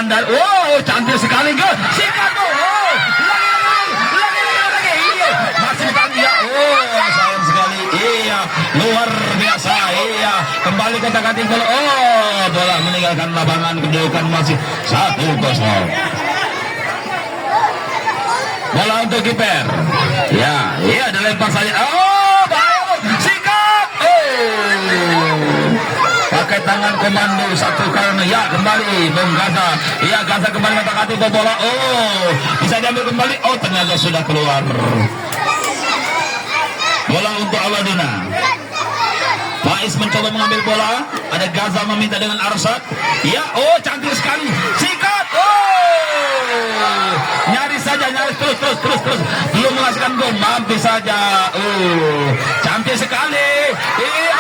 tendangan dan cantik sekali gol. Sikat lagi. Iya, masih dipanggil. Sayang sekali. Iya, luar biasa. Iya, kembali kotak-atik bola. Bola meninggalkan lapangan, kedudukan masih 1-0. Bola untuk kiper. Ya, dilempar saja. Sikat. Pakai tangan komando satu karena kembali Bung Gaza. Gaza kembali kotak-atik bola. Bisa diambil kembali. Ternyata sudah keluar. Bola untuk Aladuna. Faiz mencoba mengambil bola. Ada Gaza meminta dengan Arsyad. Cantik sekali. Sikat. Nyaris saja, terus. Belum menghasilkan gol, mampir saja. Cantik sekali. Ya.